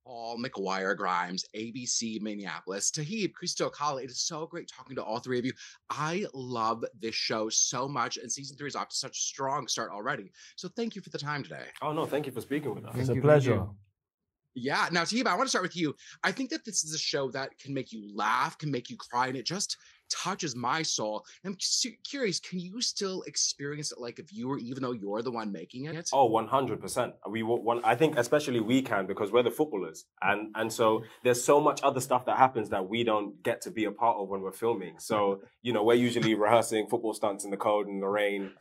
Paul McGuire Grimes, ABC Minneapolis, Toheeb, Cristo, Kola. It is so great talking to all three of you. I love this show so much, and season 3 is off to such a strong start already. So thank you for the time today. Oh, no, thank you for speaking with us. It's a pleasure. Yeah. Now, Toheeb, I want to start with you. I think that this is a show that can make you laugh, can make you cry, and it just touches my soul. I'm curious, can you still experience it like if you were, even though you're the one making it? Oh, 100%. I think especially we can, because we're the footballers. And so there's so much other stuff that happens that we don't get to be a part of when we're filming. So, we're usually rehearsing football stunts in the cold and the rain,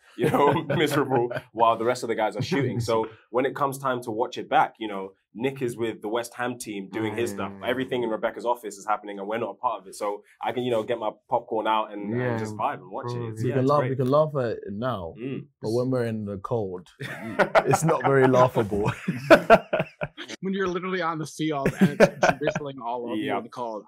miserable, while the rest of the guys are shooting. So when it comes time to watch it back, Nick is with the West Ham team doing his stuff. Everything in Rebecca's office is happening and we're not a part of it. So I can, get my popcorn out and just vibe and watch it. We can laugh at it now, but when we're in the cold, it's not very laughable. When you're literally on the field and it's drizzling all over you in the cold,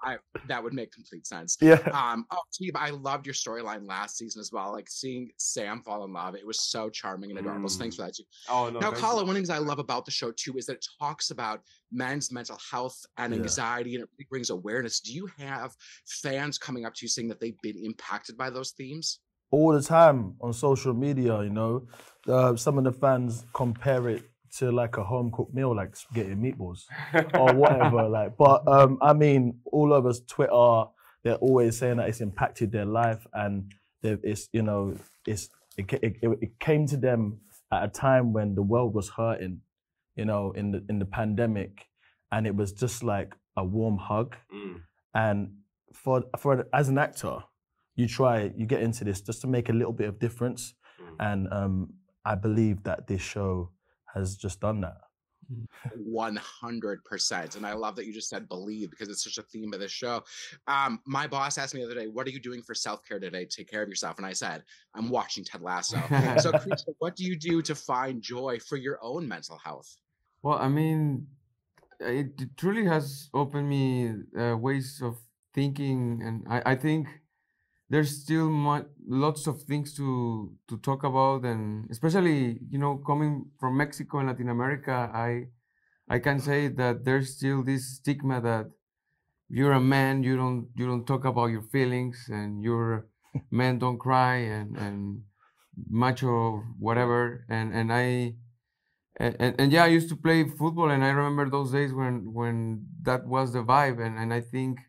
that would make complete sense. Yeah. Steve, I loved your storyline last season as well. Like seeing Sam fall in love, it was so charming and adorable. So thanks for that too. Oh no. Now, Kola, one of the things I love about the show too is that it talks about men's mental health and anxiety, and it brings awareness. Do you have fans coming up to you saying that they've been impacted by those themes? All the time on social media, some of the fans compare it to like a home cooked meal, like spaghetti and meatballs or whatever. But all over Twitter, they're always saying that it's impacted their life, and it came to them at a time when the world was hurting, in the pandemic, and it was just like a warm hug. And for as an actor, you get into this just to make a little bit of difference, and I believe that this show has just done that. 100%. And I love that you just said believe, because it's such a theme of this show. My boss asked me the other day, what are you doing for self-care today to take care of yourself? And I said, I'm watching Ted Lasso. So Cristo, what do you do to find joy for your own mental health? Well, it truly has opened me ways of thinking, and I think there's still lots of things to talk about, and especially coming from Mexico and Latin America, I can say that there's still this stigma that you're a man, you don't talk about your feelings, and you're men don't cry, and macho whatever, and I used to play football, and I remember those days when that was the vibe, and I think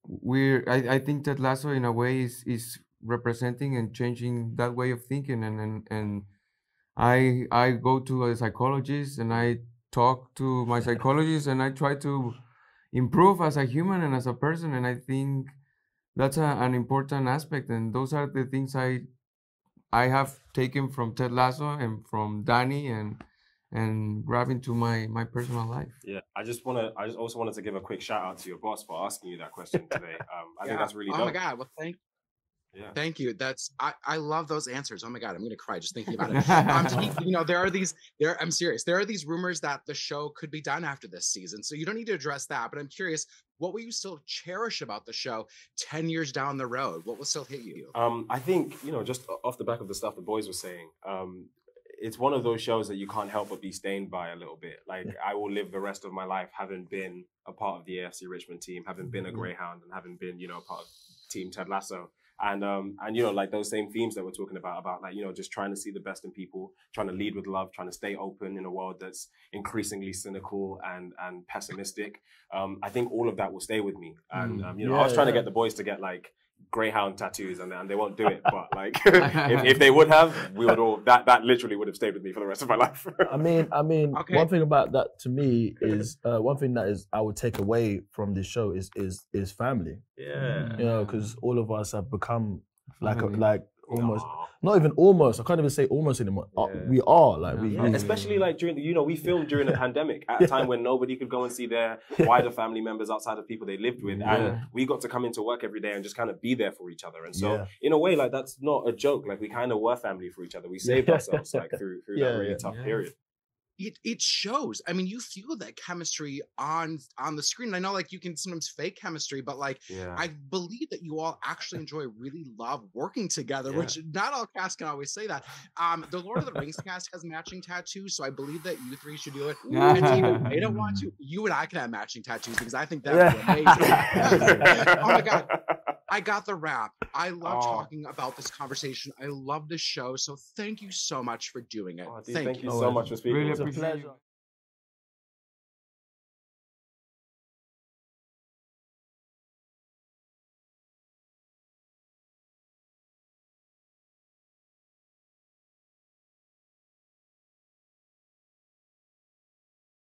I think that Lasso in a way is representing and changing that way of thinking, and I go to a psychologist and I talk to my psychologist and I try to improve as a human and as a person, and I think that's an important aspect, and those are the things I have taken from Ted Lasso and from Danny and grab into my personal life. Yeah, I just also wanted to give a quick shout out to your boss for asking you that question today. I think that's really dope. Oh my God, well thank you. I love those answers. Oh my God, I'm gonna cry just thinking about it. I'm serious. There are these rumors that the show could be done after this season, so you don't need to address that, but I'm curious, what will you still cherish about the show 10 years down the road? What will still hit you? I think, just off the back of the stuff the boys were saying, it's one of those shows that you can't help but be stained by a little bit. Like, I will live the rest of my life having been a part of the AFC Richmond team, having been a Greyhound, and having been, part of Team Ted Lasso. And like those same themes that we're talking about like, just trying to see the best in people, trying to lead with love, trying to stay open in a world that's increasingly cynical and pessimistic. I think all of that will stay with me. And, I was trying to get the boys to get like Greyhound tattoos, and they won't do it. But like, if they would have, we would all. That literally would have stayed with me for the rest of my life. Okay. One thing about that to me is one thing that is I would take away from this show is family. Yeah. Because all of us have become like almost. Not even almost. I can't even say almost anymore. We are like we. Especially like during we filmed during the pandemic at a time when nobody could go and see their wider family members outside of people they lived with, and we got to come into work every day and just kind of be there for each other. And so in a way, like that's not a joke. Like we kind of were family for each other. We saved ourselves like through that really tough period. it shows. I mean, you feel that chemistry on the screen. I know, like, you can sometimes fake chemistry, but like, I believe that you all actually really love working together, which not all casts can always say that. The Lord of the Rings cast has matching tattoos, so I believe that you three should do it. And even if they don't want to, you and I can have matching tattoos, because I think that would be amazing. Oh my God. I got the wrap. I love talking about this conversation. I love this show. So thank you so much for doing it. Thank you so much for speaking. Really It's a appreciate pleasure. you.